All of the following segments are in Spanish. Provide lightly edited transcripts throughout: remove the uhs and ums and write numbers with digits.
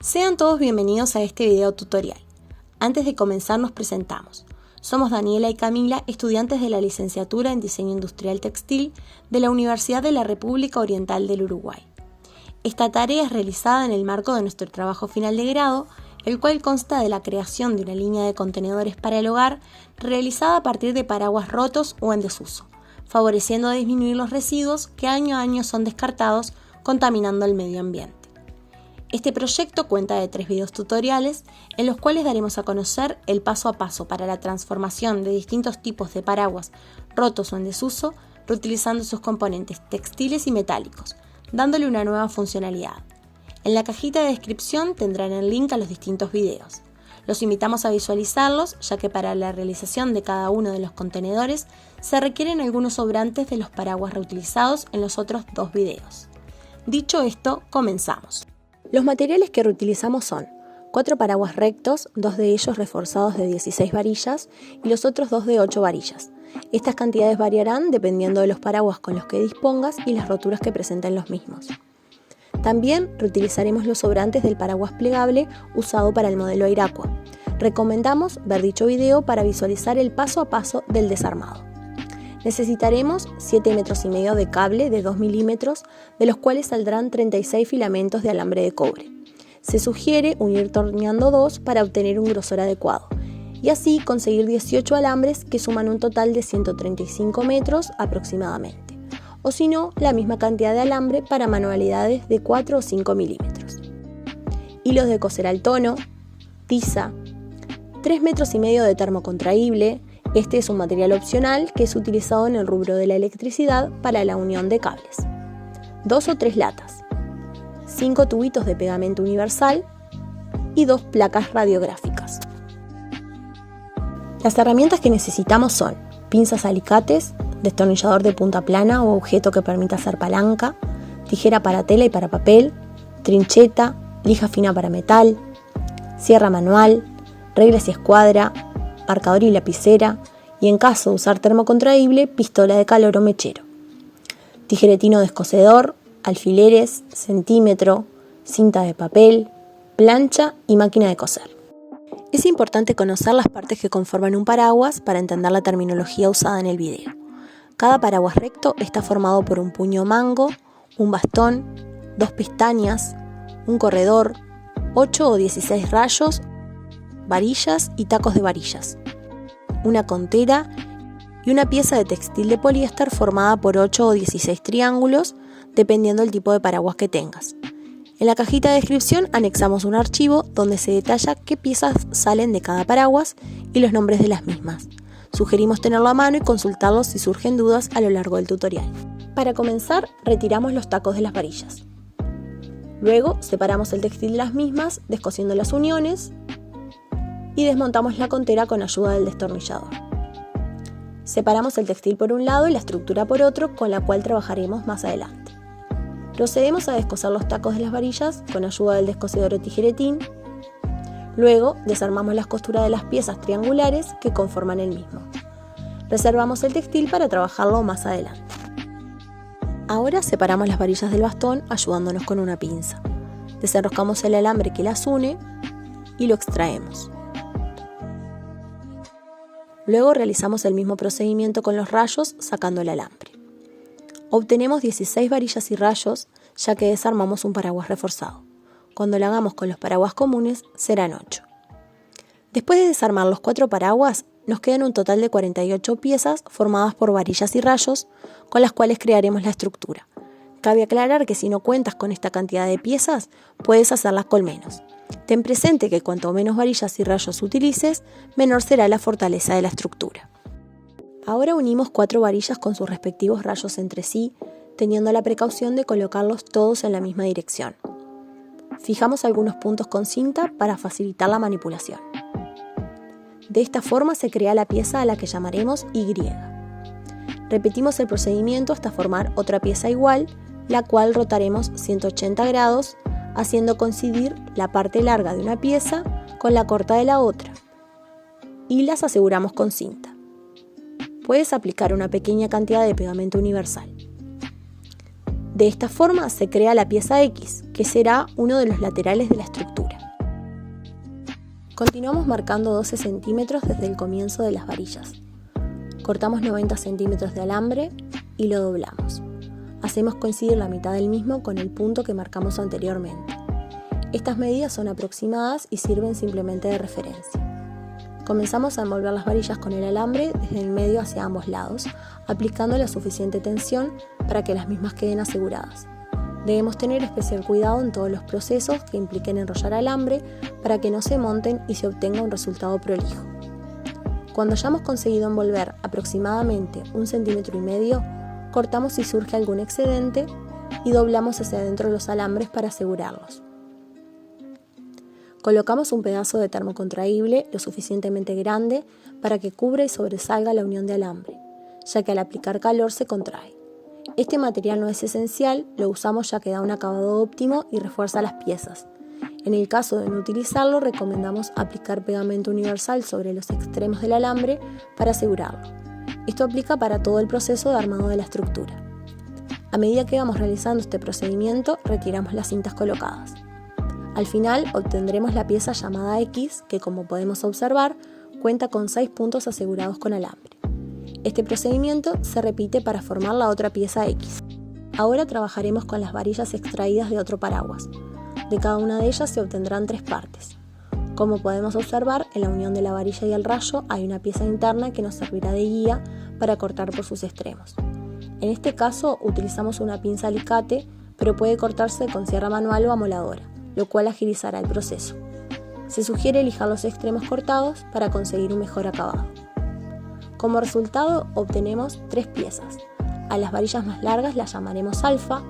Sean todos bienvenidos a este video tutorial. Antes de comenzar nos presentamos. Somos Daniela y Camila, estudiantes de la licenciatura en Diseño Industrial Textil de la Universidad de la República Oriental del Uruguay. Esta tarea es realizada en el marco de nuestro trabajo final de grado, el cual consta de la creación de una línea de contenedores para el hogar realizada a partir de paraguas rotos o en desuso, favoreciendo a disminuir los residuos que año a año son descartados, contaminando el medio ambiente. Este proyecto cuenta de 3 videos tutoriales en los cuales daremos a conocer el paso a paso para la transformación de distintos tipos de paraguas rotos o en desuso, reutilizando sus componentes textiles y metálicos, dándole una nueva funcionalidad. En la cajita de descripción tendrán el link a los distintos videos. Los invitamos a visualizarlos, ya que para la realización de cada uno de los contenedores se requieren algunos sobrantes de los paraguas reutilizados en los otros 2 videos. Dicho esto, comenzamos. Los materiales que reutilizamos son 4 paraguas rectos, 2 de ellos reforzados de 16 varillas y los otros 2 de 8 varillas. Estas cantidades variarán dependiendo de los paraguas con los que dispongas y las roturas que presenten los mismos. También reutilizaremos los sobrantes del paraguas plegable usado para el modelo Airaqua. Recomendamos ver dicho video para visualizar el paso a paso del desarmado. Necesitaremos 7,5 metros de cable de 2 milímetros, de los cuales saldrán 36 filamentos de alambre de cobre. Se sugiere unir torneando 2 para obtener un grosor adecuado, y así conseguir 18 alambres que suman un total de 135 metros aproximadamente, o si no, la misma cantidad de alambre para manualidades de 4 o 5 milímetros. Hilos de coser al tono, tiza, 3,5 metros de termo contraíble. Este es un material opcional que es utilizado en el rubro de la electricidad para la unión de cables. 2 o 3 latas, 5 tubitos de pegamento universal y 2 placas radiográficas. Las herramientas que necesitamos son pinzas alicates, destornillador de punta plana o objeto que permita hacer palanca, tijera para tela y para papel, trincheta, lija fina para metal, sierra manual, reglas y escuadra, marcador y lapicera, y en caso de usar termo contraíble, pistola de calor o mechero. Tijeretino descosedor, alfileres, centímetro, cinta de papel, plancha y máquina de coser. Es importante conocer las partes que conforman un paraguas para entender la terminología usada en el video. Cada paraguas recto está formado por un puño mango, un bastón, 2 pestañas, un corredor, 8 o 16 rayos, varillas y tacos de varillas, una contera y una pieza de textil de poliéster formada por 8 o 16 triángulos, dependiendo del tipo de paraguas que tengas. En la cajita de descripción anexamos un archivo donde se detalla qué piezas salen de cada paraguas y los nombres de las mismas. Sugerimos tenerlo a mano y consultarlos si surgen dudas a lo largo del tutorial. Para comenzar, retiramos los tacos de las varillas. Luego, separamos el textil de las mismas, descosiendo las uniones, y desmontamos la contera con ayuda del destornillador. Separamos el textil por un lado y la estructura por otro, con la cual trabajaremos más adelante. Procedemos a descoser los tacos de las varillas con ayuda del descosedor o tijeretín. Luego desarmamos las costuras de las piezas triangulares que conforman el mismo. Reservamos el textil para trabajarlo más adelante. Ahora separamos las varillas del bastón ayudándonos con una pinza. Desenroscamos el alambre que las une y lo extraemos. Luego realizamos el mismo procedimiento con los rayos sacando el alambre. Obtenemos 16 varillas y rayos, ya que desarmamos un paraguas reforzado. Cuando lo hagamos con los paraguas comunes serán 8. Después de desarmar los 4 paraguas, nos quedan un total de 48 piezas formadas por varillas y rayos, con las cuales crearemos la estructura. Cabe aclarar que si no cuentas con esta cantidad de piezas, puedes hacerlas con menos. Ten presente que cuanto menos varillas y rayos utilices, menor será la fortaleza de la estructura. Ahora unimos 4 varillas con sus respectivos rayos entre sí, teniendo la precaución de colocarlos todos en la misma dirección. Fijamos algunos puntos con cinta para facilitar la manipulación. De esta forma se crea la pieza a la que llamaremos Y. Repetimos el procedimiento hasta formar otra pieza igual, la cual rotaremos 180 grados, haciendo coincidir la parte larga de una pieza con la corta de la otra, y las aseguramos con cinta. Puedes aplicar una pequeña cantidad de pegamento universal. De esta forma se crea la pieza X, que será uno de los laterales de la estructura. Continuamos marcando 12 centímetros desde el comienzo de las varillas. Cortamos 90 centímetros de alambre y lo doblamos. Hacemos coincidir la mitad del mismo con el punto que marcamos anteriormente. Estas medidas son aproximadas y sirven simplemente de referencia. Comenzamos a envolver las varillas con el alambre desde el medio hacia ambos lados, aplicando la suficiente tensión para que las mismas queden aseguradas. Debemos tener especial cuidado en todos los procesos que impliquen enrollar alambre para que no se monten y se obtenga un resultado prolijo. Cuando hayamos conseguido envolver aproximadamente 1,5 centímetros, cortamos si surge algún excedente y doblamos hacia adentro los alambres para asegurarlos. Colocamos un pedazo de termocontraíble lo suficientemente grande para que cubra y sobresalga la unión de alambre, ya que al aplicar calor se contrae. Este material no es esencial, lo usamos ya que da un acabado óptimo y refuerza las piezas. En el caso de no utilizarlo, recomendamos aplicar pegamento universal sobre los extremos del alambre para asegurarlo. Esto aplica para todo el proceso de armado de la estructura. A medida que vamos realizando este procedimiento, retiramos las cintas colocadas. Al final obtendremos la pieza llamada X, que como podemos observar, cuenta con 6 puntos asegurados con alambre. Este procedimiento se repite para formar la otra pieza X. Ahora trabajaremos con las varillas extraídas de otro paraguas. De cada una de ellas se obtendrán 3 partes. Como podemos observar, en la unión de la varilla y el rayo hay una pieza interna que nos servirá de guía para cortar por sus extremos. En este caso utilizamos una pinza alicate, pero puede cortarse con sierra manual o amoladora, lo cual agilizará el proceso. Se sugiere lijar los extremos cortados para conseguir un mejor acabado. Como resultado obtenemos 3 piezas. A las varillas más largas las llamaremos alfa,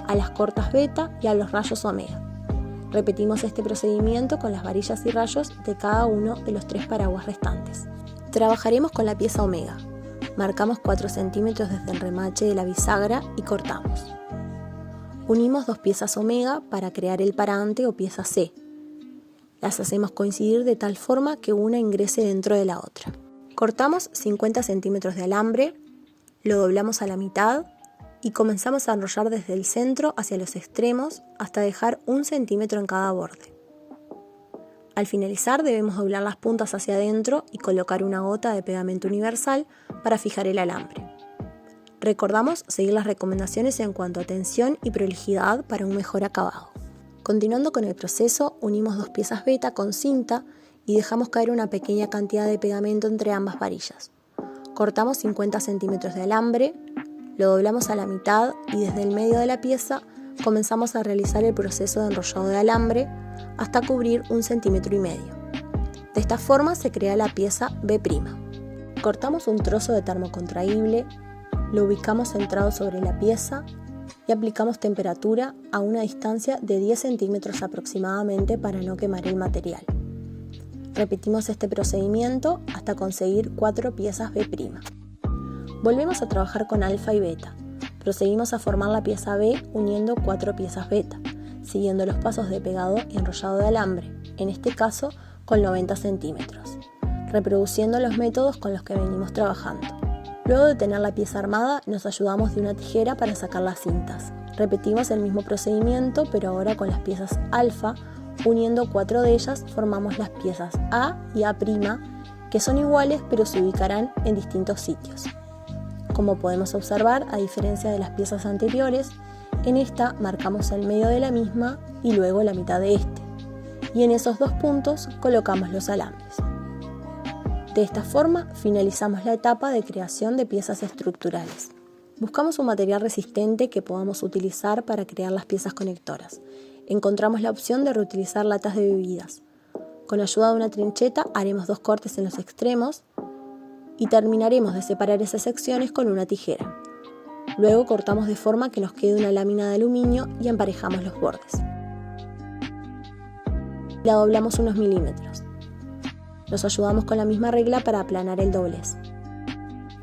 a las cortas beta y a los rayos omega. Repetimos este procedimiento con las varillas y rayos de cada uno de los 3 paraguas restantes. Trabajaremos con la pieza omega. Marcamos 4 centímetros desde el remache de la bisagra y cortamos. Unimos 2 piezas omega para crear el parante o pieza C. Las hacemos coincidir de tal forma que una ingrese dentro de la otra. Cortamos 50 centímetros de alambre, lo doblamos a la mitad y comenzamos a enrollar desde el centro hacia los extremos hasta dejar 1 centímetro en cada borde. Al finalizar debemos doblar las puntas hacia adentro y colocar una gota de pegamento universal para fijar el alambre. Recordamos seguir las recomendaciones en cuanto a tensión y prolijidad para un mejor acabado. Continuando con el proceso, unimos 2 piezas beta con cinta y dejamos caer una pequeña cantidad de pegamento entre ambas varillas. Cortamos 50 centímetros de alambre, lo doblamos a la mitad y desde el medio de la pieza comenzamos a realizar el proceso de enrollado de alambre hasta cubrir 1,5 centímetros. De esta forma se crea la pieza B'. Cortamos un trozo de termocontraíble, lo ubicamos centrado sobre la pieza y aplicamos temperatura a una distancia de 10 centímetros aproximadamente para no quemar el material. Repetimos este procedimiento hasta conseguir 4 piezas B'. Volvemos a trabajar con alfa y beta. Proseguimos a formar la pieza B uniendo 4 piezas beta, siguiendo los pasos de pegado y enrollado de alambre, en este caso con 90 centímetros, reproduciendo los métodos con los que venimos trabajando. Luego de tener la pieza armada, nos ayudamos de una tijera para sacar las cintas. Repetimos el mismo procedimiento, pero ahora con las piezas alfa. Uniendo 4 de ellas formamos las piezas A y A', que son iguales pero se ubicarán en distintos sitios. Como podemos observar, a diferencia de las piezas anteriores, en esta marcamos el medio de la misma y luego la mitad de este, y en esos 2 puntos colocamos los alambres. De esta forma finalizamos la etapa de creación de piezas estructurales. Buscamos un material resistente que podamos utilizar para crear las piezas conectoras. Encontramos la opción de reutilizar latas de bebidas. Con ayuda de una trincheta haremos 2 cortes en los extremos y terminaremos de separar esas secciones con una tijera. Luego cortamos de forma que nos quede una lámina de aluminio y emparejamos los bordes. La doblamos unos milímetros. Nos ayudamos con la misma regla para aplanar el doblez.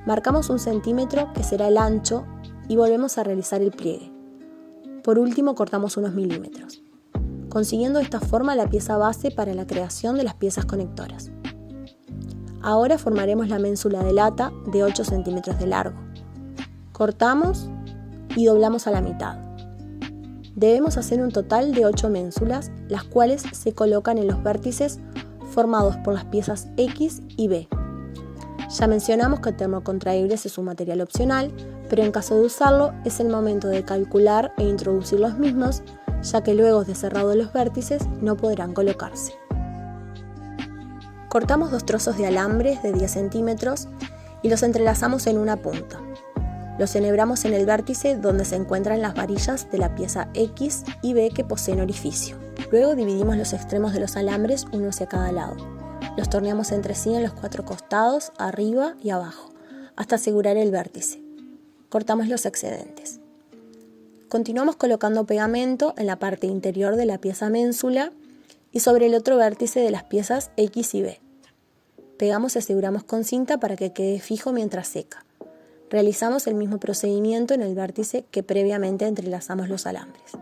Marcamos 1 centímetro, que será el ancho, y volvemos a realizar el pliegue. Por último cortamos unos milímetros, consiguiendo de esta forma la pieza base para la creación de las piezas conectoras. Ahora formaremos la ménsula de lata de 8 centímetros de largo. Cortamos y doblamos a la mitad. Debemos hacer un total de 8 ménsulas, las cuales se colocan en los vértices formados por las piezas X y B. Ya mencionamos que termocontraíbles es un material opcional, pero en caso de usarlo es el momento de calcular e introducir los mismos, ya que luego de cerrado los vértices no podrán colocarse. Cortamos 2 trozos de alambres de 10 centímetros y los entrelazamos en una punta. Los enhebramos en el vértice donde se encuentran las varillas de la pieza X y B que poseen orificio. Luego dividimos los extremos de los alambres uno hacia cada lado. Los torneamos entre sí en los 4 costados, arriba y abajo, hasta asegurar el vértice. Cortamos los excedentes. Continuamos colocando pegamento en la parte interior de la pieza ménsula y sobre el otro vértice de las piezas X y B. Pegamos y aseguramos con cinta para que quede fijo mientras seca. Realizamos el mismo procedimiento en el vértice que previamente entrelazamos los alambres.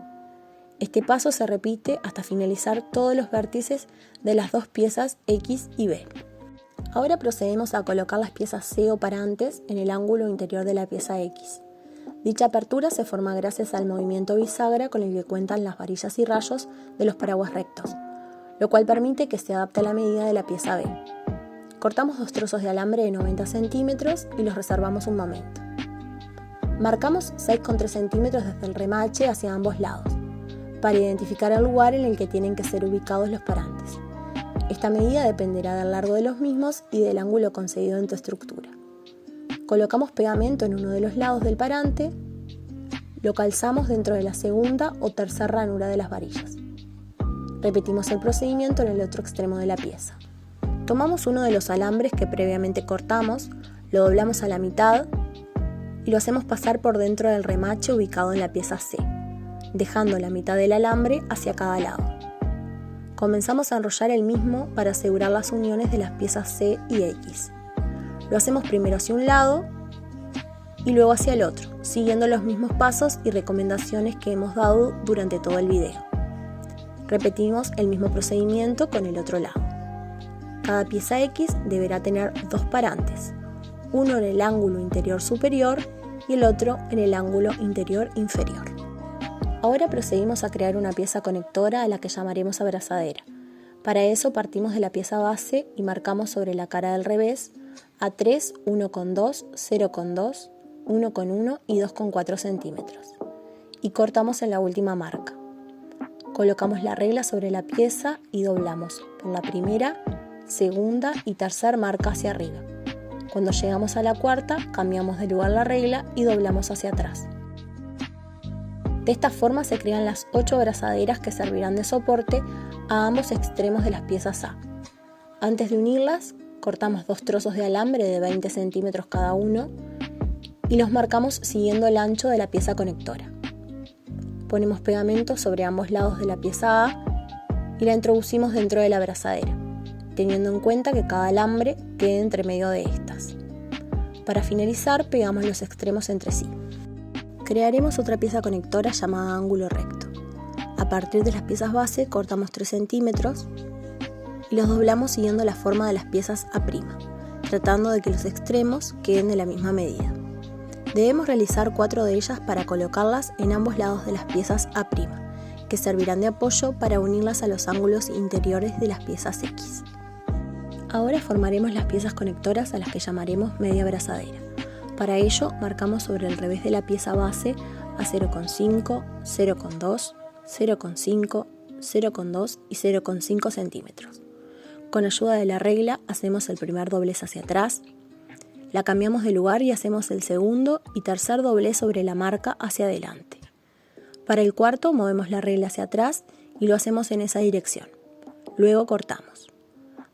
Este paso se repite hasta finalizar todos los vértices de las 2 piezas X y B. Ahora procedemos a colocar las piezas C o parantes en el ángulo interior de la pieza X. Dicha apertura se forma gracias al movimiento bisagra con el que cuentan las varillas y rayos de los paraguas rectos, lo cual permite que se adapte a la medida de la pieza B. Cortamos 2 trozos de alambre de 90 centímetros y los reservamos un momento. Marcamos 6,3 centímetros desde el remache hacia ambos lados, para identificar el lugar en el que tienen que ser ubicados los parantes. Esta medida dependerá del largo de los mismos y del ángulo concedido en tu estructura. Colocamos pegamento en uno de los lados del parante, lo calzamos dentro de la segunda o tercera ranura de las varillas. Repetimos el procedimiento en el otro extremo de la pieza. Tomamos uno de los alambres que previamente cortamos, lo doblamos a la mitad y lo hacemos pasar por dentro del remache ubicado en la pieza C, dejando la mitad del alambre hacia cada lado. Comenzamos a enrollar el mismo para asegurar las uniones de las piezas C y X. Lo hacemos primero hacia un lado y luego hacia el otro, siguiendo los mismos pasos y recomendaciones que hemos dado durante todo el video. Repetimos el mismo procedimiento con el otro lado. Cada pieza X deberá tener 2 parantes, uno en el ángulo interior superior y el otro en el ángulo interior inferior. Ahora procedimos a crear una pieza conectora a la que llamaremos abrazadera. Para eso partimos de la pieza base y marcamos sobre la cara del revés A3, 1,2, 0,2, 1,1 y 2,4 centímetros y cortamos en la última marca. Colocamos la regla sobre la pieza y doblamos por la primera, segunda y tercera marca hacia arriba. Cuando llegamos a la cuarta, cambiamos de lugar la regla y doblamos hacia atrás. De esta forma se crean las 8 abrazaderas que servirán de soporte a ambos extremos de las piezas A. Antes de unirlas, cortamos 2 trozos de alambre de 20 centímetros cada uno y los marcamos siguiendo el ancho de la pieza conectora. Ponemos pegamento sobre ambos lados de la pieza A y la introducimos dentro de la abrazadera, teniendo en cuenta que cada alambre quede entre medio de estas. Para finalizar, pegamos los extremos entre sí. Crearemos otra pieza conectora llamada ángulo recto. A partir de las piezas base cortamos 3 centímetros y los doblamos siguiendo la forma de las piezas A', tratando de que los extremos queden de la misma medida. Debemos realizar 4 de ellas para colocarlas en ambos lados de las piezas A', que servirán de apoyo para unirlas a los ángulos interiores de las piezas X. Ahora formaremos las piezas conectoras a las que llamaremos media abrazadera. Para ello, marcamos sobre el revés de la pieza base a 0,5, 0,2, 0,5, 0,2 y 0,5 centímetros. Con ayuda de la regla hacemos el primer doblez hacia atrás, la cambiamos de lugar y hacemos el segundo y tercer doblez sobre la marca hacia adelante. Para el cuarto movemos la regla hacia atrás y lo hacemos en esa dirección. Luego cortamos.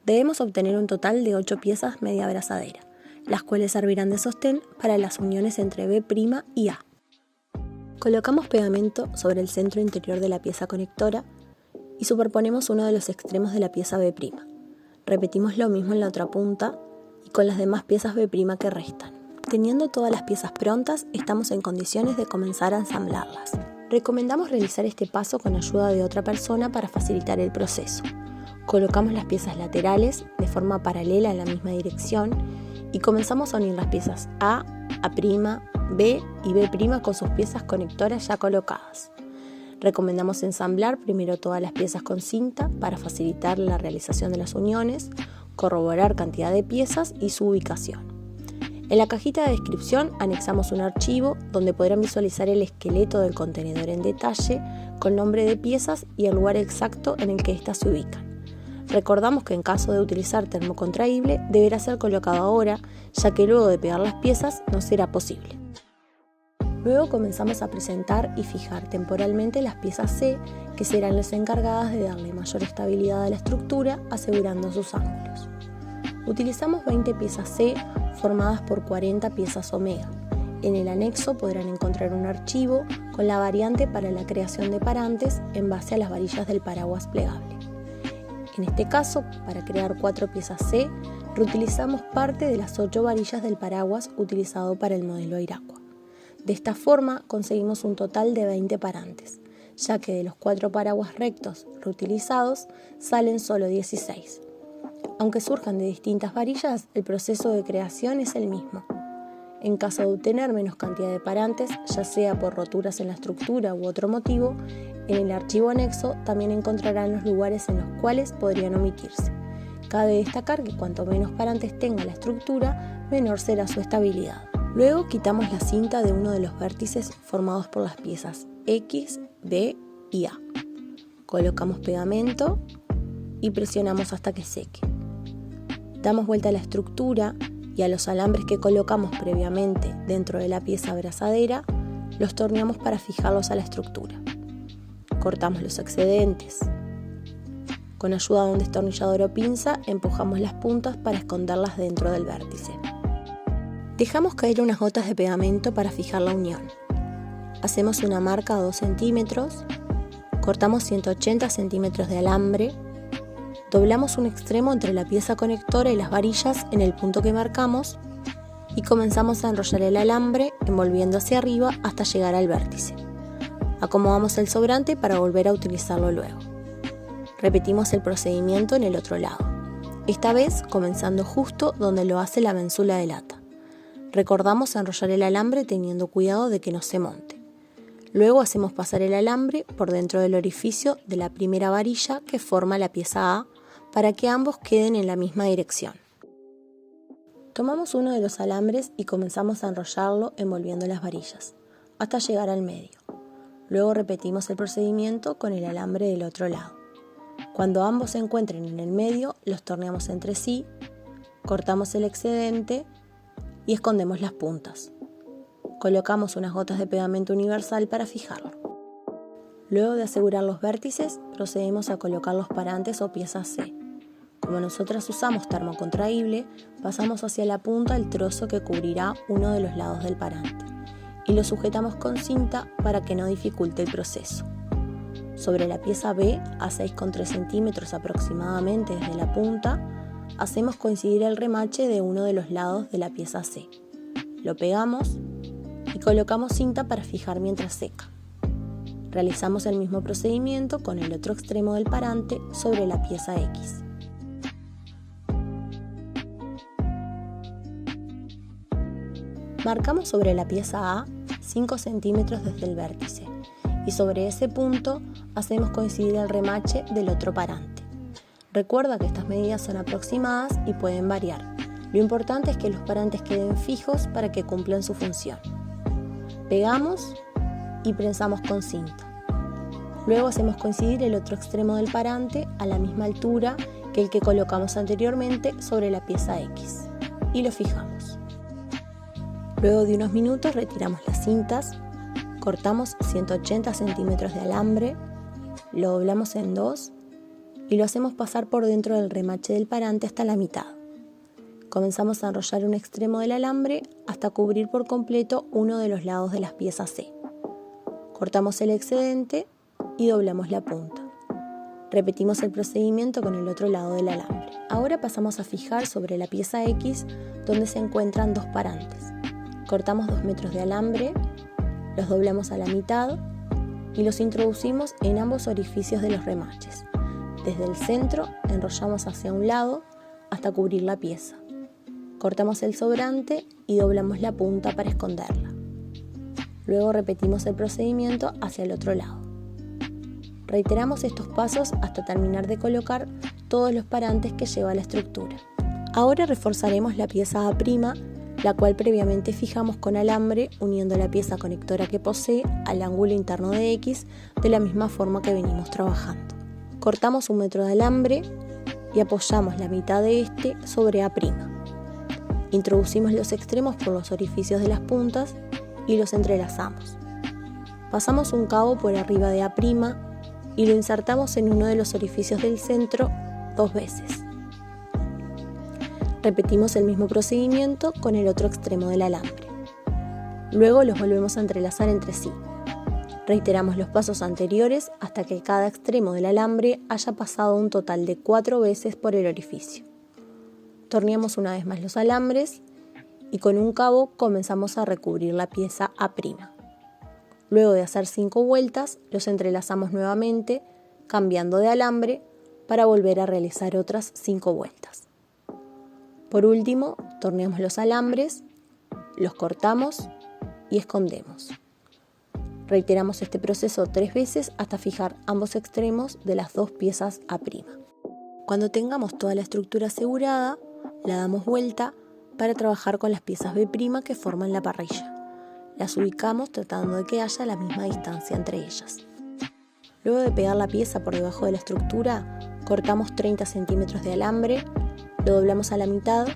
Debemos obtener un total de 8 piezas media abrazadera, las cuales servirán de sostén para las uniones entre B' y A. Colocamos pegamento sobre el centro interior de la pieza conectora y superponemos uno de los extremos de la pieza B'. Repetimos lo mismo en la otra punta y con las demás piezas B' que restan. Teniendo todas las piezas prontas, estamos en condiciones de comenzar a ensamblarlas. Recomendamos realizar este paso con ayuda de otra persona para facilitar el proceso. Colocamos las piezas laterales de forma paralela en la misma dirección y comenzamos a unir las piezas A', A', B y B' con sus piezas conectoras ya colocadas. Recomendamos ensamblar primero todas las piezas con cinta para facilitar la realización de las uniones, corroborar cantidad de piezas y su ubicación. En la cajita de descripción anexamos un archivo donde podrán visualizar el esqueleto del contenedor en detalle, con nombre de piezas y el lugar exacto en el que éstas se ubican. Recordamos que en caso de utilizar termocontraíble deberá ser colocado ahora, ya que luego de pegar las piezas no será posible. Luego comenzamos a presentar y fijar temporalmente las piezas C, que serán las encargadas de darle mayor estabilidad a la estructura, asegurando sus ángulos. Utilizamos 20 piezas C formadas por 40 piezas omega. En el anexo podrán encontrar un archivo con la variante para la creación de parantes en base a las varillas del paraguas plegable. En este caso, para crear 4 piezas C, reutilizamos parte de las 8 varillas del paraguas utilizado para el modelo Airaqua. De esta forma conseguimos un total de 20 parantes, ya que de los 4 paraguas rectos reutilizados salen solo 16. Aunque surjan de distintas varillas, el proceso de creación es el mismo. En caso de obtener menos cantidad de parantes, ya sea por roturas en la estructura u otro motivo, en el archivo anexo también encontrarán los lugares en los cuales podrían omitirse. Cabe destacar que cuanto menos parantes tenga la estructura, menor será su estabilidad. Luego quitamos la cinta de uno de los vértices formados por las piezas X, B y A. Colocamos pegamento y presionamos hasta que seque. Damos vuelta a la estructura y a los alambres que colocamos previamente dentro de la pieza abrazadera, los torneamos para fijarlos a la estructura. Cortamos los excedentes. Con ayuda de un destornillador o pinza, empujamos las puntas para esconderlas dentro del vértice. Dejamos caer unas gotas de pegamento para fijar la unión. Hacemos una marca a 2 centímetros, cortamos 180 centímetros de alambre, doblamos un extremo entre la pieza conectora y las varillas en el punto que marcamos y comenzamos a enrollar el alambre envolviendo hacia arriba hasta llegar al vértice. Acomodamos el sobrante para volver a utilizarlo luego. Repetimos el procedimiento en el otro lado, esta vez comenzando justo donde lo hace la mensula de lata. Recordamos enrollar el alambre teniendo cuidado de que no se monte. Luego hacemos pasar el alambre por dentro del orificio de la primera varilla que forma la pieza A para que ambos queden en la misma dirección. Tomamos uno de los alambres y comenzamos a enrollarlo envolviendo las varillas, hasta llegar al medio. Luego repetimos el procedimiento con el alambre del otro lado. Cuando ambos se encuentren en el medio, los torneamos entre sí, cortamos el excedente y escondemos las puntas. Colocamos unas gotas de pegamento universal para fijarlo. Luego de asegurar los vértices, procedemos a colocar los parantes o piezas C. Como nosotras usamos termocontraíble, pasamos hacia la punta el trozo que cubrirá uno de los lados del parante y lo sujetamos con cinta para que no dificulte el proceso. Sobre la pieza B, a 6,3 centímetros aproximadamente desde la punta, hacemos coincidir el remache de uno de los lados de la pieza C. Lo pegamos y colocamos cinta para fijar mientras seca. Realizamos el mismo procedimiento con el otro extremo del parante sobre la pieza X. Marcamos sobre la pieza A 5 centímetros desde el vértice y sobre ese punto hacemos coincidir el remache del otro parante. Recuerda que estas medidas son aproximadas y pueden variar. Lo importante es que los parantes queden fijos para que cumplan su función. Pegamos y prensamos con cinta. Luego hacemos coincidir el otro extremo del parante a la misma altura que el que colocamos anteriormente sobre la pieza X y lo fijamos. Luego de unos minutos retiramos las cintas, cortamos 180 centímetros de alambre, lo doblamos en dos y lo hacemos pasar por dentro del remache del parante hasta la mitad. Comenzamos a enrollar un extremo del alambre hasta cubrir por completo uno de los lados de las piezas C. Cortamos el excedente y doblamos la punta. Repetimos el procedimiento con el otro lado del alambre. Ahora pasamos a fijar sobre la pieza X donde se encuentran dos parantes. Cortamos 2 metros de alambre, los doblamos a la mitad y los introducimos en ambos orificios de los remaches. Desde el centro enrollamos hacia un lado hasta cubrir la pieza. Cortamos el sobrante y doblamos la punta para esconderla. Luego repetimos el procedimiento hacia el otro lado. Reiteramos estos pasos hasta terminar de colocar todos los parantes que lleva la estructura. Ahora reforzaremos la pieza A', la cual previamente fijamos con alambre uniendo la pieza conectora que posee al ángulo interno de X de la misma forma que venimos trabajando. Cortamos 1 metro de alambre y apoyamos la mitad de este sobre A'. Introducimos los extremos por los orificios de las puntas y los entrelazamos. Pasamos un cabo por arriba de A' y lo insertamos en uno de los orificios del centro 2 veces. Repetimos el mismo procedimiento con el otro extremo del alambre. Luego los volvemos a entrelazar entre sí. Reiteramos los pasos anteriores hasta que cada extremo del alambre haya pasado un total de 4 veces por el orificio. Torneamos una vez más los alambres y con un cabo comenzamos a recubrir la pieza A'. Luego de hacer 5 vueltas, los entrelazamos nuevamente, cambiando de alambre para volver a realizar otras 5 vueltas. Por último, torneamos los alambres, los cortamos y escondemos. Reiteramos este proceso 3 veces hasta fijar ambos extremos de las 2 piezas A'. Cuando tengamos toda la estructura asegurada, la damos vuelta para trabajar con las piezas B' que forman la parrilla. Las ubicamos tratando de que haya la misma distancia entre ellas. Luego de pegar la pieza por debajo de la estructura, cortamos 30 centímetros de alambre, lo doblamos a la mitad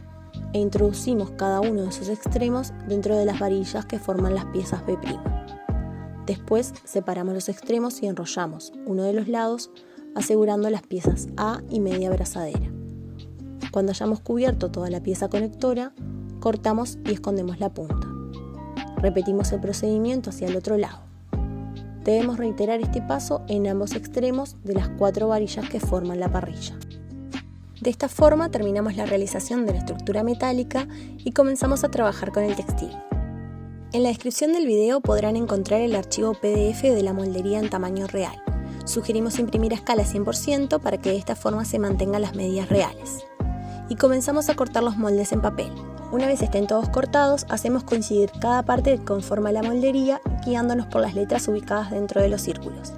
e introducimos cada uno de sus extremos dentro de las varillas que forman las piezas B'. Después separamos los extremos y enrollamos uno de los lados, asegurando las piezas A y media brazadera. Cuando hayamos cubierto toda la pieza conectora, cortamos y escondemos la punta. Repetimos el procedimiento hacia el otro lado. Debemos reiterar este paso en ambos extremos de las 4 varillas que forman la parrilla. De esta forma terminamos la realización de la estructura metálica y comenzamos a trabajar con el textil. En la descripción del video podrán encontrar el archivo PDF de la moldería en tamaño real. Sugerimos imprimir a escala 100% para que de esta forma se mantengan las medidas reales. Y comenzamos a cortar los moldes en papel. Una vez estén todos cortados, hacemos coincidir cada parte que conforma la moldería, guiándonos por las letras ubicadas dentro de los círculos.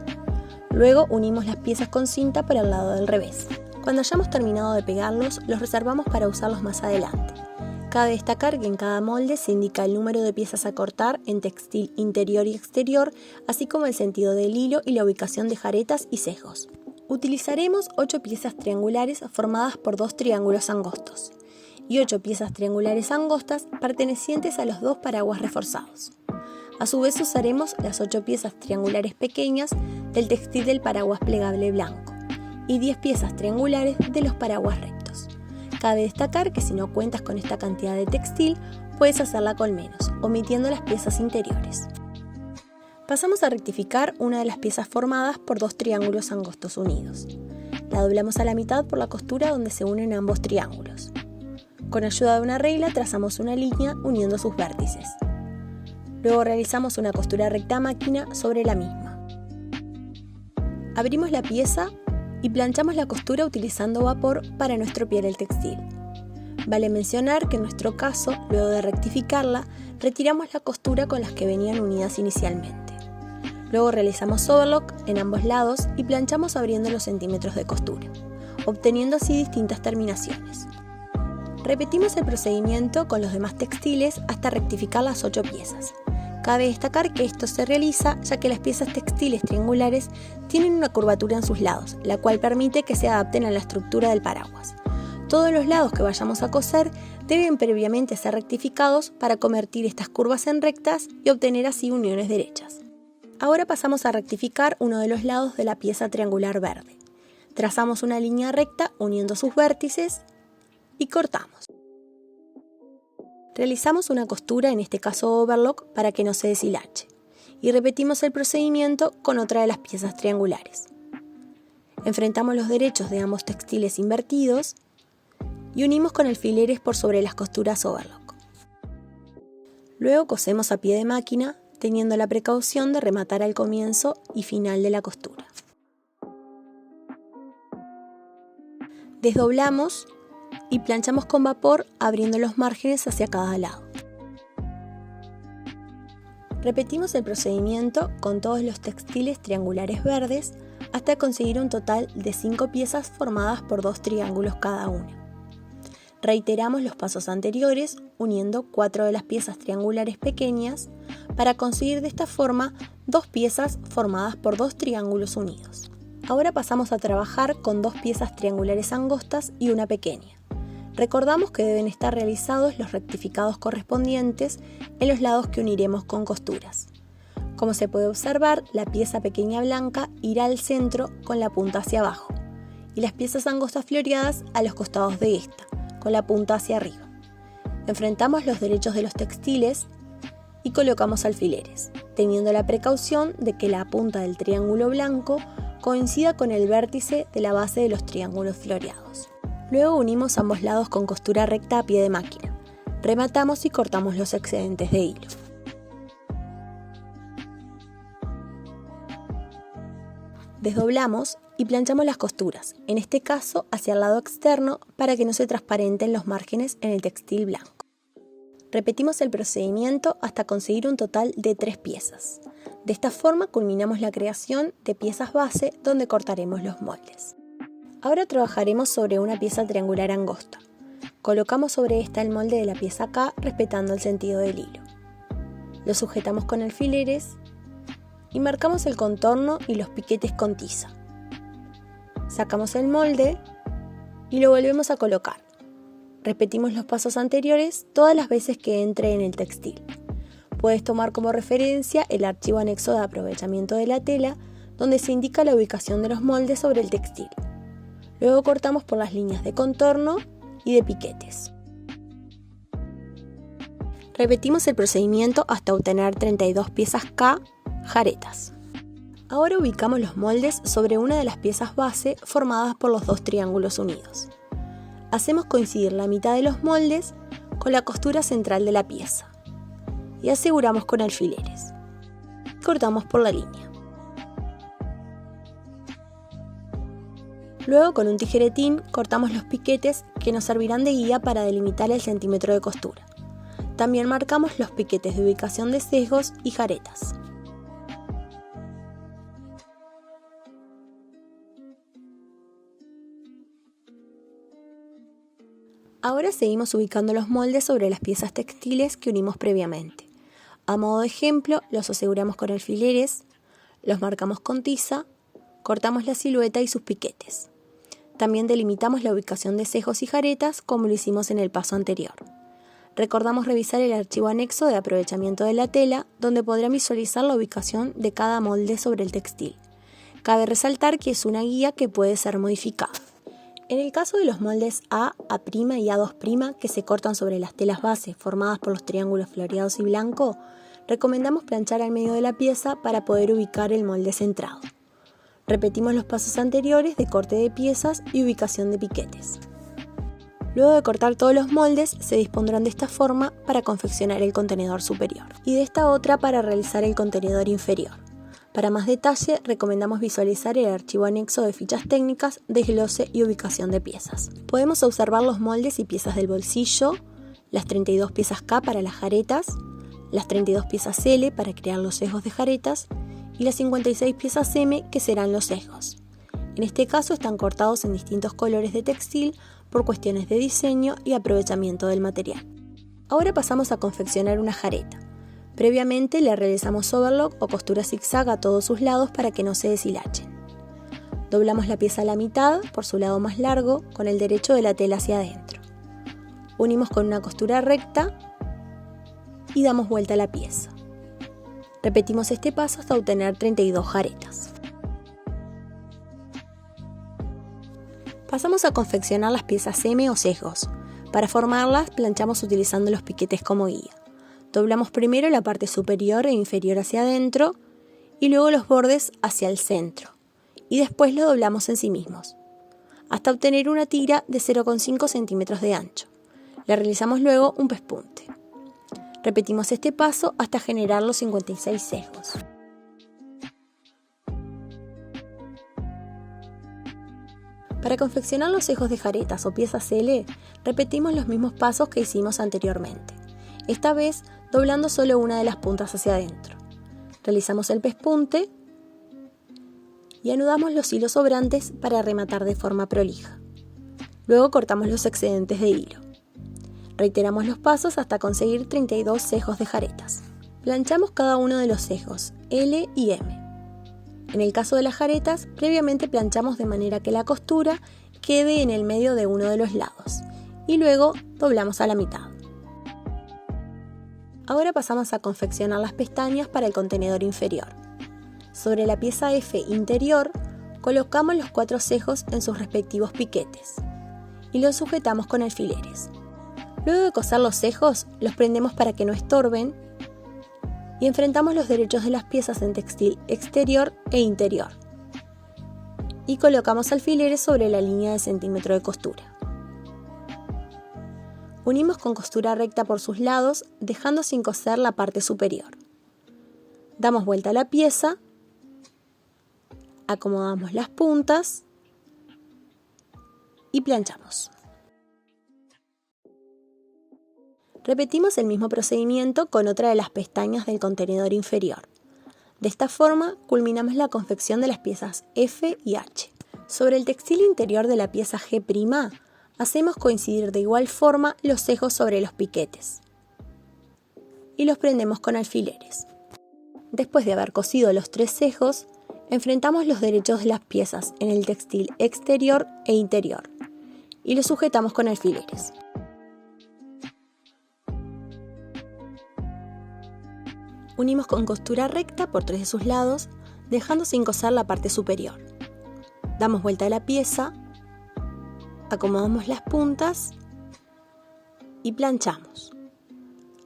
Luego unimos las piezas con cinta para el lado del revés. Cuando hayamos terminado de pegarlos, los reservamos para usarlos más adelante. Cabe destacar que en cada molde se indica el número de piezas a cortar en textil interior y exterior, así como el sentido del hilo y la ubicación de jaretas y sesgos. Utilizaremos 8 piezas triangulares formadas por 2 triángulos angostos y 8 piezas triangulares angostas pertenecientes a los 2 paraguas reforzados. A su vez usaremos las 8 piezas triangulares pequeñas del textil del paraguas plegable blanco y 10 piezas triangulares de los paraguas rectos. Cabe destacar que si no cuentas con esta cantidad de textil, puedes hacerla con menos, omitiendo las piezas interiores. Pasamos a rectificar una de las piezas formadas por 2 triángulos angostos unidos. La doblamos a la mitad por la costura donde se unen ambos triángulos. Con ayuda de una regla trazamos una línea uniendo sus vértices. Luego realizamos una costura recta a máquina sobre la misma. Abrimos la pieza y planchamos la costura utilizando vapor para no estropear el textil. Vale mencionar que en nuestro caso, luego de rectificarla, retiramos la costura con las que venían unidas inicialmente. Luego realizamos overlock en ambos lados y planchamos abriendo los centímetros de costura, obteniendo así distintas terminaciones. Repetimos el procedimiento con los demás textiles hasta rectificar las 8 piezas. Cabe destacar que esto se realiza ya que las piezas textiles triangulares tienen una curvatura en sus lados, la cual permite que se adapten a la estructura del paraguas. Todos los lados que vayamos a coser deben previamente ser rectificados para convertir estas curvas en rectas y obtener así uniones derechas. Ahora pasamos a rectificar uno de los lados de la pieza triangular verde. Trazamos una línea recta uniendo sus vértices y cortamos. Realizamos una costura, en este caso overlock, para que no se deshilache. Y repetimos el procedimiento con otra de las piezas triangulares. Enfrentamos los derechos de ambos textiles invertidos y unimos con alfileres por sobre las costuras overlock. Luego cosemos a pie de máquina, teniendo la precaución de rematar al comienzo y final de la costura. Desdoblamos y planchamos con vapor abriendo los márgenes hacia cada lado. Repetimos el procedimiento con todos los textiles triangulares verdes hasta conseguir un total de 5 piezas formadas por 2 triángulos cada una. Reiteramos los pasos anteriores uniendo 4 de las piezas triangulares pequeñas para conseguir de esta forma 2 piezas formadas por 2 triángulos unidos. Ahora pasamos a trabajar con 2 piezas triangulares angostas y una pequeña. Recordamos que deben estar realizados los rectificados correspondientes en los lados que uniremos con costuras. Como se puede observar, la pieza pequeña blanca irá al centro con la punta hacia abajo y las piezas angostas floreadas a los costados de esta, con la punta hacia arriba. Enfrentamos los derechos de los textiles y colocamos alfileres, teniendo la precaución de que la punta del triángulo blanco coincida con el vértice de la base de los triángulos floreados. Luego unimos ambos lados con costura recta a pie de máquina. Rematamos y cortamos los excedentes de hilo. Desdoblamos y planchamos las costuras, en este caso hacia el lado externo para que no se transparenten los márgenes en el textil blanco. Repetimos el procedimiento hasta conseguir un total de 3 piezas. De esta forma culminamos la creación de piezas base donde cortaremos los moldes. Ahora trabajaremos sobre una pieza triangular angosta. Colocamos sobre esta el molde de la pieza K respetando el sentido del hilo. Lo sujetamos con alfileres y marcamos el contorno y los piquetes con tiza. Sacamos el molde y lo volvemos a colocar. Repetimos los pasos anteriores todas las veces que entre en el textil. Puedes tomar como referencia el archivo anexo de aprovechamiento de la tela, donde se indica la ubicación de los moldes sobre el textil. Luego cortamos por las líneas de contorno y de piquetes. Repetimos el procedimiento hasta obtener 32 piezas K jaretas. Ahora ubicamos los moldes sobre una de las piezas base formadas por los 2 triángulos unidos. Hacemos coincidir la mitad de los moldes con la costura central de la pieza y aseguramos con alfileres. Cortamos por la línea. Luego con un tijeretín cortamos los piquetes que nos servirán de guía para delimitar el centímetro de costura. También marcamos los piquetes de ubicación de sesgos y jaretas. Ahora seguimos ubicando los moldes sobre las piezas textiles que unimos previamente. A modo de ejemplo, los aseguramos con alfileres, los marcamos con tiza, cortamos la silueta y sus piquetes. También delimitamos la ubicación de sesgos y jaretas como lo hicimos en el paso anterior. Recordamos revisar el archivo anexo de aprovechamiento de la tela, donde podrán visualizar la ubicación de cada molde sobre el textil. Cabe resaltar que es una guía que puede ser modificada. En el caso de los moldes A', A' y A2', que se cortan sobre las telas base formadas por los triángulos floreados y blanco, recomendamos planchar al medio de la pieza para poder ubicar el molde centrado. Repetimos los pasos anteriores de corte de piezas y ubicación de piquetes. Luego de cortar todos los moldes, se dispondrán de esta forma para confeccionar el contenedor superior y de esta otra para realizar el contenedor inferior. Para más detalle, recomendamos visualizar el archivo anexo de fichas técnicas, desglose y ubicación de piezas. Podemos observar los moldes y piezas del bolsillo, las 32 piezas K para las jaretas, las 32 piezas L para crear los sesgos de jaretas y las 56 piezas M que serán los sesgos. En este caso están cortados en distintos colores de textil por cuestiones de diseño y aprovechamiento del material. Ahora pasamos a confeccionar una jareta. Previamente le realizamos overlock o costura zigzag a todos sus lados para que no se deshilachen. Doblamos la pieza a la mitad por su lado más largo con el derecho de la tela hacia adentro. Unimos con una costura recta y damos vuelta a la pieza. Repetimos este paso hasta obtener 32 jaretas. Pasamos a confeccionar las piezas M o sesgos. Para formarlas planchamos utilizando los piquetes como guía. Doblamos primero la parte superior e inferior hacia adentro y luego los bordes hacia el centro y después lo doblamos en sí mismos hasta obtener una tira de 0,5 centímetros de ancho. Le realizamos luego un pespunte. Repetimos este paso hasta generar los 56 sesgos. Para confeccionar los sesgos de jaretas o piezas L, repetimos los mismos pasos que hicimos anteriormente, esta vez doblando solo una de las puntas hacia adentro. Realizamos el pespunte y anudamos los hilos sobrantes para rematar de forma prolija. Luego cortamos los excedentes de hilo. Reiteramos los pasos hasta conseguir 32 cejos de jaretas. Planchamos cada uno de los cejos, L y M. En el caso de las jaretas, previamente planchamos de manera que la costura quede en el medio de uno de los lados y luego doblamos a la mitad. Ahora pasamos a confeccionar las pestañas para el contenedor inferior. Sobre la pieza F interior, colocamos los 4 cejos en sus respectivos piquetes y los sujetamos con alfileres. Luego de coser los cejos, los prendemos para que no estorben y enfrentamos los derechos de las piezas en textil exterior e interior y colocamos alfileres sobre la línea de centímetro de costura. Unimos con costura recta por sus lados, dejando sin coser la parte superior. Damos vuelta a la pieza, acomodamos las puntas y planchamos. Repetimos el mismo procedimiento con otra de las pestañas del contenedor inferior. De esta forma, culminamos la confección de las piezas F y H. Sobre el textil interior de la pieza G', hacemos coincidir de igual forma los cejos sobre los piquetes y los prendemos con alfileres. Después de haber cosido los 3 cejos, enfrentamos los derechos de las piezas en el textil exterior e interior y los sujetamos con alfileres. Unimos con costura recta por 3 de sus lados, dejando sin coser la parte superior. Damos vuelta a la pieza, acomodamos las puntas y planchamos.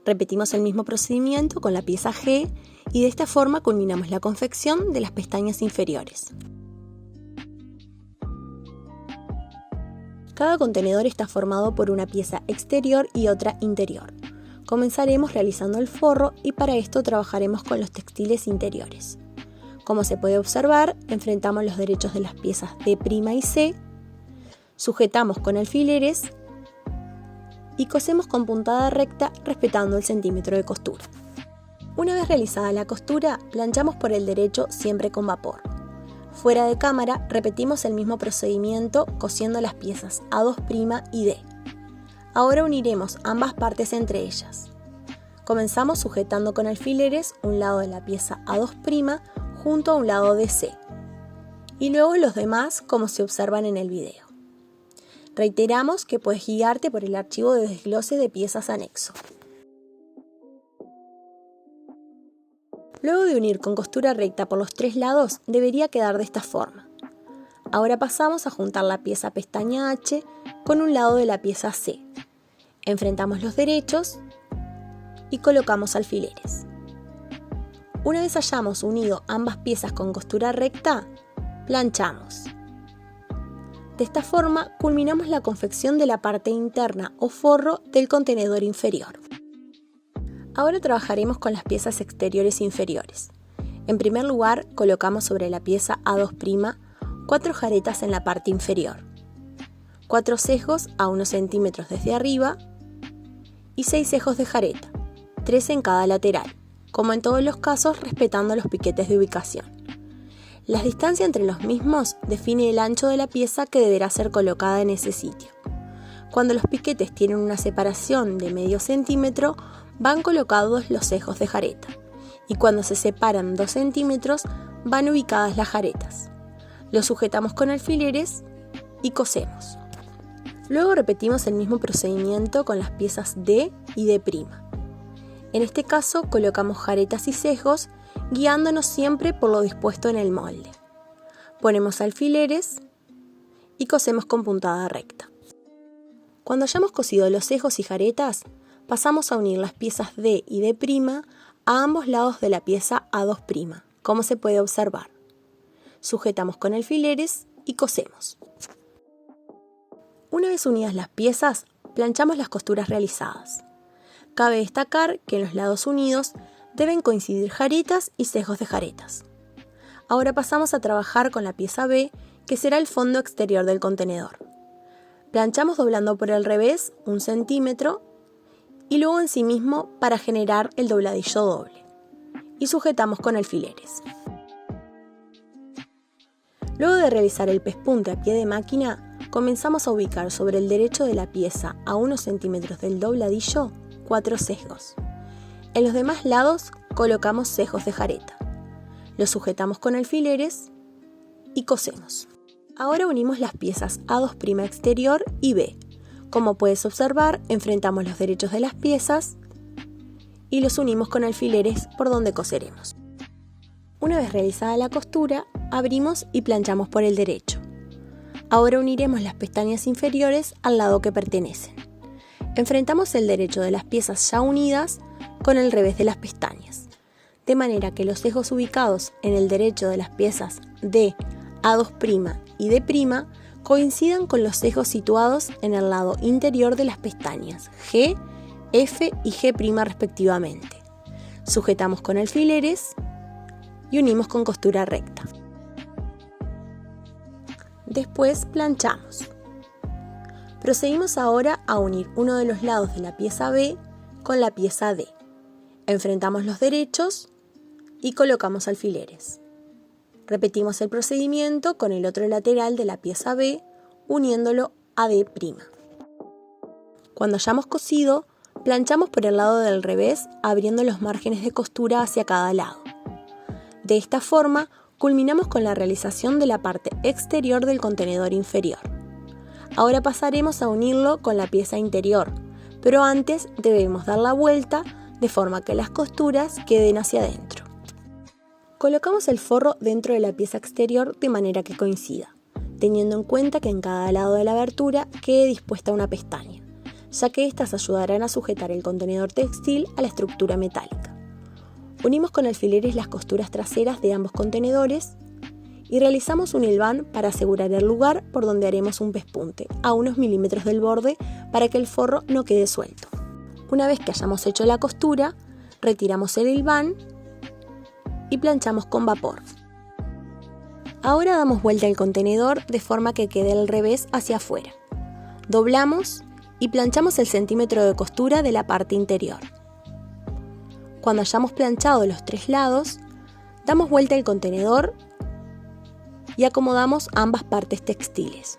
Repetimos el mismo procedimiento con la pieza G y de esta forma culminamos la confección de las pestañas inferiores. Cada contenedor está formado por una pieza exterior y otra interior. Comenzaremos realizando el forro y para esto trabajaremos con los textiles interiores. Como se puede observar, enfrentamos los derechos de las piezas D' y C, sujetamos con alfileres y cosemos con puntada recta respetando el centímetro de costura. Una vez realizada la costura, planchamos por el derecho siempre con vapor. Fuera de cámara, repetimos el mismo procedimiento cosiendo las piezas A2' y D. Ahora uniremos ambas partes entre ellas. Comenzamos sujetando con alfileres un lado de la pieza A2' junto a un lado de C y luego los demás como se observan en el video. Reiteramos que puedes guiarte por el archivo de desglose de piezas anexo. Luego de unir con costura recta por los 3 lados, debería quedar de esta forma. Ahora pasamos a juntar la pieza pestaña H con un lado de la pieza C. Enfrentamos los derechos y colocamos alfileres. Una vez hayamos unido ambas piezas con costura recta, planchamos. De esta forma culminamos la confección de la parte interna o forro del contenedor inferior. Ahora trabajaremos con las piezas exteriores inferiores. En primer lugar, colocamos sobre la pieza A2' 4 jaretas en la parte inferior, 4 cejos a 1 centímetros desde arriba y 6 cejos de jareta, 3 en cada lateral, como en todos los casos respetando los piquetes de ubicación. La distancia entre los mismos define el ancho de la pieza que deberá ser colocada en ese sitio. Cuando los piquetes tienen una separación de medio centímetro, van colocados los cejos de jareta, y cuando se separan 2 centímetros, van ubicadas las jaretas. Los sujetamos con alfileres y cosemos. Luego repetimos el mismo procedimiento con las piezas D y D'. En este caso colocamos jaretas y cejos, guiándonos siempre por lo dispuesto en el molde. Ponemos alfileres y cosemos con puntada recta. Cuando hayamos cosido los cejos y jaretas, pasamos a unir las piezas D y D' a ambos lados de la pieza A2', como se puede observar. Sujetamos con alfileres y cosemos. Una vez unidas las piezas, planchamos las costuras realizadas. Cabe destacar que en los lados unidos deben coincidir jaretas y cejos de jaretas. Ahora pasamos a trabajar con la pieza B, que será el fondo exterior del contenedor. Planchamos doblando por el revés 1 centímetro y luego en sí mismo para generar el dobladillo doble. Y sujetamos con alfileres. Luego de realizar el pespunte a pie de máquina, comenzamos a ubicar sobre el derecho de la pieza a unos centímetros del dobladillo 4 sesgos. En los demás lados colocamos sesgos de jareta. Los sujetamos con alfileres y cosemos. Ahora unimos las piezas A2' exterior y B. Como puedes observar, enfrentamos los derechos de las piezas y los unimos con alfileres por donde coseremos. Una vez realizada la costura, abrimos y planchamos por el derecho. Ahora uniremos las pestañas inferiores al lado que pertenecen. Enfrentamos el derecho de las piezas ya unidas con el revés de las pestañas, de manera que los sesgos ubicados en el derecho de las piezas D, A2' y D' coincidan con los sesgos situados en el lado interior de las pestañas G, F y G' respectivamente. Sujetamos con alfileres y unimos con costura recta. Después planchamos. Procedimos ahora a unir uno de los lados de la pieza B con la pieza D. Enfrentamos los derechos y colocamos alfileres. Repetimos el procedimiento con el otro lateral de la pieza B, uniéndolo a D'. Cuando hayamos cosido, planchamos por el lado del revés, abriendo los márgenes de costura hacia cada lado. De esta forma, culminamos con la realización de la parte exterior del contenedor inferior. Ahora pasaremos a unirlo con la pieza interior, pero antes debemos dar la vuelta de forma que las costuras queden hacia adentro. Colocamos el forro dentro de la pieza exterior de manera que coincida, teniendo en cuenta que en cada lado de la abertura quede dispuesta una pestaña, ya que estas ayudarán a sujetar el contenedor textil a la estructura metálica. Unimos con alfileres las costuras traseras de ambos contenedores y realizamos un hilván para asegurar el lugar por donde haremos un pespunte, a unos milímetros del borde para que el forro no quede suelto. Una vez que hayamos hecho la costura, retiramos el hilván y planchamos con vapor. Ahora damos vuelta al contenedor de forma que quede al revés hacia afuera. Doblamos y planchamos el centímetro de costura de la parte interior. Cuando hayamos planchado los 3 lados, damos vuelta al contenedor y acomodamos ambas partes textiles.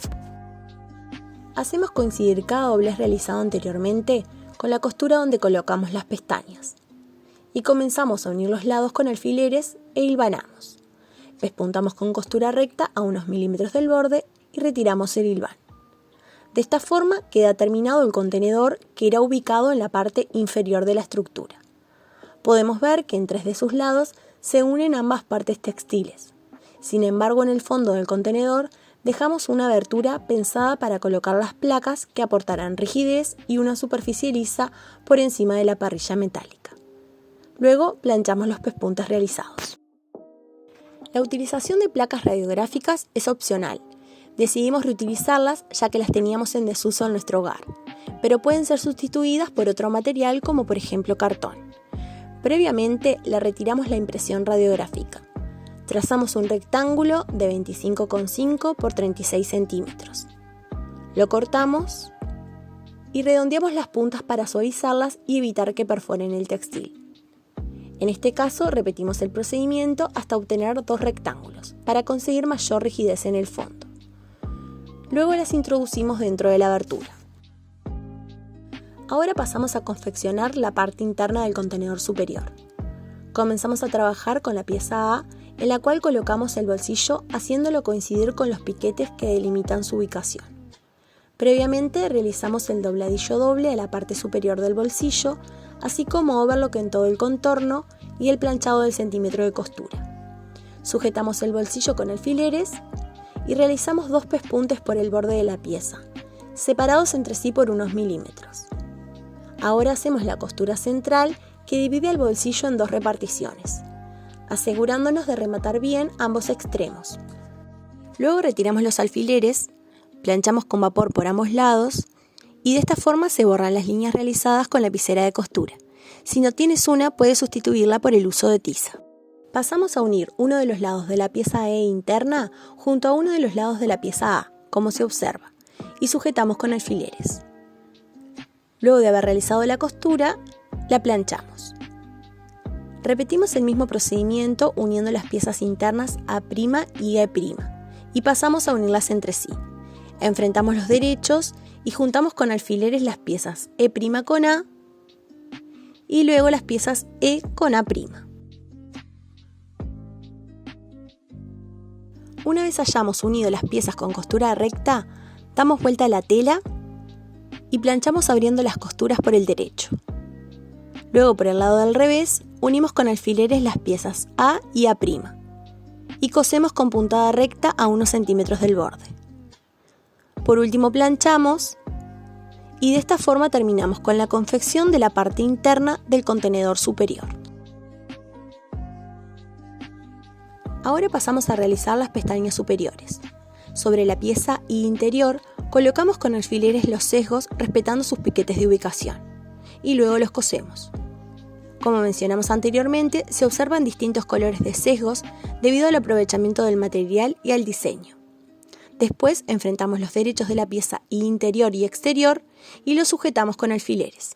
Hacemos coincidir cada doblez realizado anteriormente con la costura donde colocamos las pestañas y comenzamos a unir los lados con alfileres e hilvanamos. Pespuntamos con costura recta a unos milímetros del borde y retiramos el hilván. De esta forma queda terminado el contenedor que irá ubicado en la parte inferior de la estructura. Podemos ver que en 3 de sus lados se unen ambas partes textiles. Sin embargo, en el fondo del contenedor dejamos una abertura pensada para colocar las placas que aportarán rigidez y una superficie lisa por encima de la parrilla metálica. Luego planchamos los pespuntes realizados. La utilización de placas radiográficas es opcional. Decidimos reutilizarlas ya que las teníamos en desuso en nuestro hogar, pero pueden ser sustituidas por otro material como por ejemplo cartón. Previamente le retiramos la impresión radiográfica. Trazamos un rectángulo de 25,5 por 36 centímetros. Lo cortamos y redondeamos las puntas para suavizarlas y evitar que perforen el textil. En este caso repetimos el procedimiento hasta obtener 2 rectángulos para conseguir mayor rigidez en el fondo. Luego las introducimos dentro de la abertura. Ahora pasamos a confeccionar la parte interna del contenedor superior. Comenzamos a trabajar con la pieza A, en la cual colocamos el bolsillo haciéndolo coincidir con los piquetes que delimitan su ubicación. Previamente realizamos el dobladillo doble a la parte superior del bolsillo, así como overlock en todo el contorno y el planchado del centímetro de costura. Sujetamos el bolsillo con alfileres y realizamos 2 pespuntes por el borde de la pieza, separados entre sí por unos milímetros. Ahora hacemos la costura central que divide el bolsillo en 2 reparticiones, asegurándonos de rematar bien ambos extremos. Luego retiramos los alfileres, planchamos con vapor por ambos lados y de esta forma se borran las líneas realizadas con lapicera de costura. Si no tienes una, puedes sustituirla por el uso de tiza. Pasamos a unir uno de los lados de la pieza E interna junto a uno de los lados de la pieza A, como se observa, y sujetamos con alfileres. Luego de haber realizado la costura, la planchamos. Repetimos el mismo procedimiento uniendo las piezas internas A' y E', y pasamos a unirlas entre sí. Enfrentamos los derechos y juntamos con alfileres las piezas E' con A y luego las piezas E con A'. Una vez hayamos unido las piezas con costura recta, damos vuelta a la tela y planchamos abriendo las costuras por el derecho. Luego por el lado del revés, unimos con alfileres las piezas A y A' y cosemos con puntada recta a unos centímetros del borde. Por último planchamos y de esta forma terminamos con la confección de la parte interna del contenedor superior. Ahora pasamos a realizar las pestañas superiores. Sobre la pieza I interior colocamos con alfileres los sesgos respetando sus piquetes de ubicación y luego los cosemos. Como mencionamos anteriormente, se observan distintos colores de sesgos debido al aprovechamiento del material y al diseño. Después enfrentamos los derechos de la pieza I interior y exterior y los sujetamos con alfileres.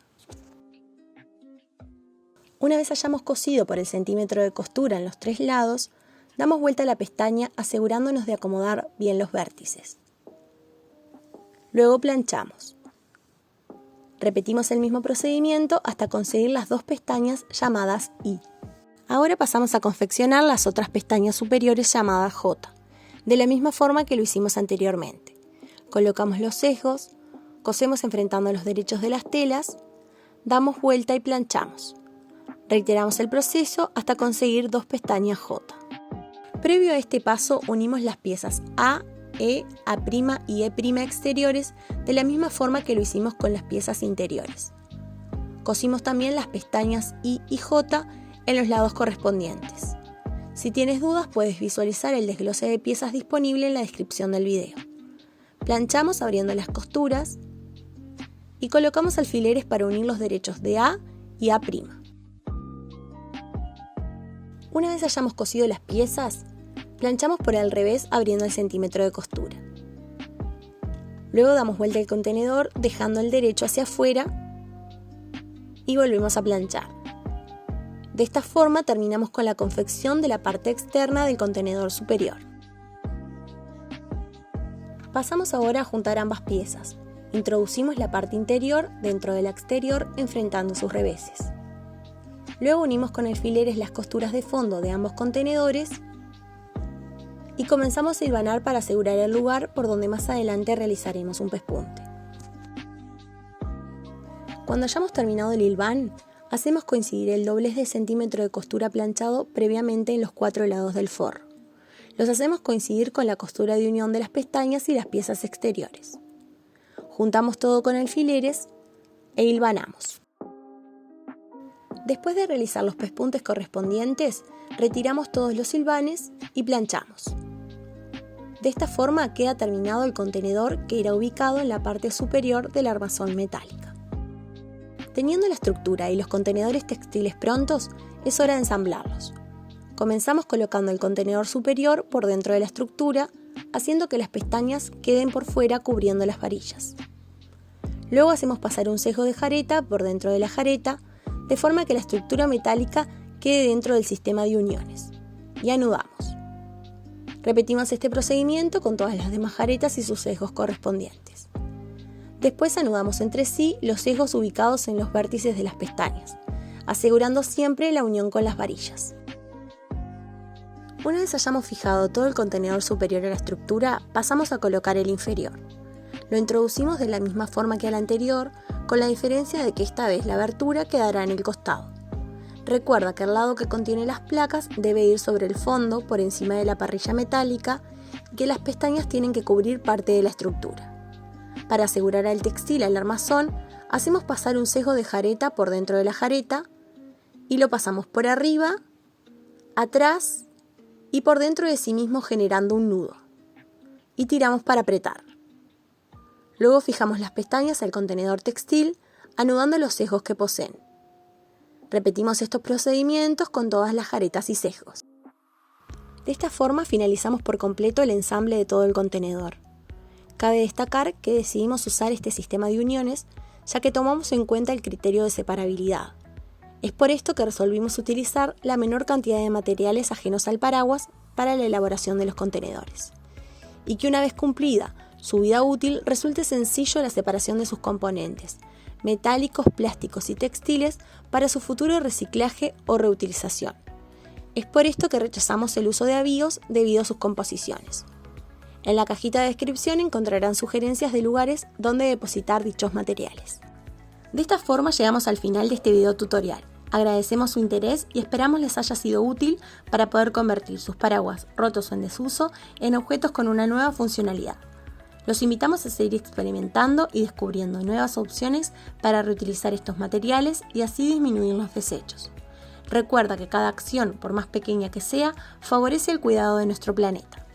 Una vez hayamos cosido por el centímetro de costura en los 3 lados, damos vuelta a la pestaña asegurándonos de acomodar bien los vértices. Luego planchamos. Repetimos el mismo procedimiento hasta conseguir las 2 pestañas llamadas I. Ahora pasamos a confeccionar las otras pestañas superiores llamadas J, de la misma forma que lo hicimos anteriormente. Colocamos los sesgos, cosemos enfrentando los derechos de las telas, damos vuelta y planchamos. Reiteramos el proceso hasta conseguir 2 pestañas J. Previo a este paso unimos las piezas A, E, A' y E' exteriores de la misma forma que lo hicimos con las piezas interiores. Cosimos también las pestañas I y J en los lados correspondientes. Si tienes dudas puedes visualizar el desglose de piezas disponible en la descripción del video. Planchamos abriendo las costuras y colocamos alfileres para unir los derechos de A y A'. Una vez hayamos cosido las piezas, planchamos por el revés abriendo el centímetro de costura. Luego damos vuelta al contenedor dejando el derecho hacia afuera y volvemos a planchar. De esta forma terminamos con la confección de la parte externa del contenedor superior. Pasamos ahora a juntar ambas piezas. Introducimos la parte interior dentro de la exterior enfrentando sus reveses. Luego unimos con alfileres las costuras de fondo de ambos contenedores y comenzamos a hilvanar para asegurar el lugar por donde más adelante realizaremos un pespunte. Cuando hayamos terminado el hilván, hacemos coincidir el doblez de centímetro de costura planchado previamente en los 4 lados del forro. Los hacemos coincidir con la costura de unión de las pestañas y las piezas exteriores. Juntamos todo con alfileres e hilvanamos. Después de realizar los pespuntes correspondientes, retiramos todos los hilvanes y planchamos. De esta forma queda terminado el contenedor que irá ubicado en la parte superior de la armazón metálica. Teniendo la estructura y los contenedores textiles prontos, es hora de ensamblarlos. Comenzamos colocando el contenedor superior por dentro de la estructura, haciendo que las pestañas queden por fuera cubriendo las varillas. Luego hacemos pasar un sesgo de jareta por dentro de la jareta, de forma que la estructura metálica quede dentro del sistema de uniones. Y anudamos. Repetimos este procedimiento con todas las demás jaretas y sus sesgos correspondientes. Después anudamos entre sí los sesgos ubicados en los vértices de las pestañas, asegurando siempre la unión con las varillas. Una vez hayamos fijado todo el contenedor superior a la estructura, pasamos a colocar el inferior. Lo introducimos de la misma forma que al anterior, con la diferencia de que esta vez la abertura quedará en el costado. Recuerda que el lado que contiene las placas debe ir sobre el fondo por encima de la parrilla metálica y que las pestañas tienen que cubrir parte de la estructura. Para asegurar al textil al armazón, hacemos pasar un sesgo de jareta por dentro de la jareta y lo pasamos por arriba, atrás y por dentro de sí mismo generando un nudo. Y tiramos para apretar. Luego fijamos las pestañas al contenedor textil, anudando los sesgos que poseen. Repetimos estos procedimientos con todas las jaretas y sesgos. De esta forma finalizamos por completo el ensamble de todo el contenedor. Cabe destacar que decidimos usar este sistema de uniones ya que tomamos en cuenta el criterio de separabilidad. Es por esto que resolvimos utilizar la menor cantidad de materiales ajenos al paraguas para la elaboración de los contenedores. y que una vez cumplida su vida útil resulte sencillo la separación de sus componentes, metálicos, plásticos y textiles, para su futuro reciclaje o reutilización. Es por esto que rechazamos el uso de avíos debido a sus composiciones. En la cajita de descripción encontrarán sugerencias de lugares donde depositar dichos materiales. De esta forma llegamos al final de este video tutorial. Agradecemos su interés y esperamos les haya sido útil para poder convertir sus paraguas rotos o en desuso en objetos con una nueva funcionalidad. Los invitamos a seguir experimentando y descubriendo nuevas opciones para reutilizar estos materiales y así disminuir los desechos. Recuerda que cada acción, por más pequeña que sea, favorece el cuidado de nuestro planeta.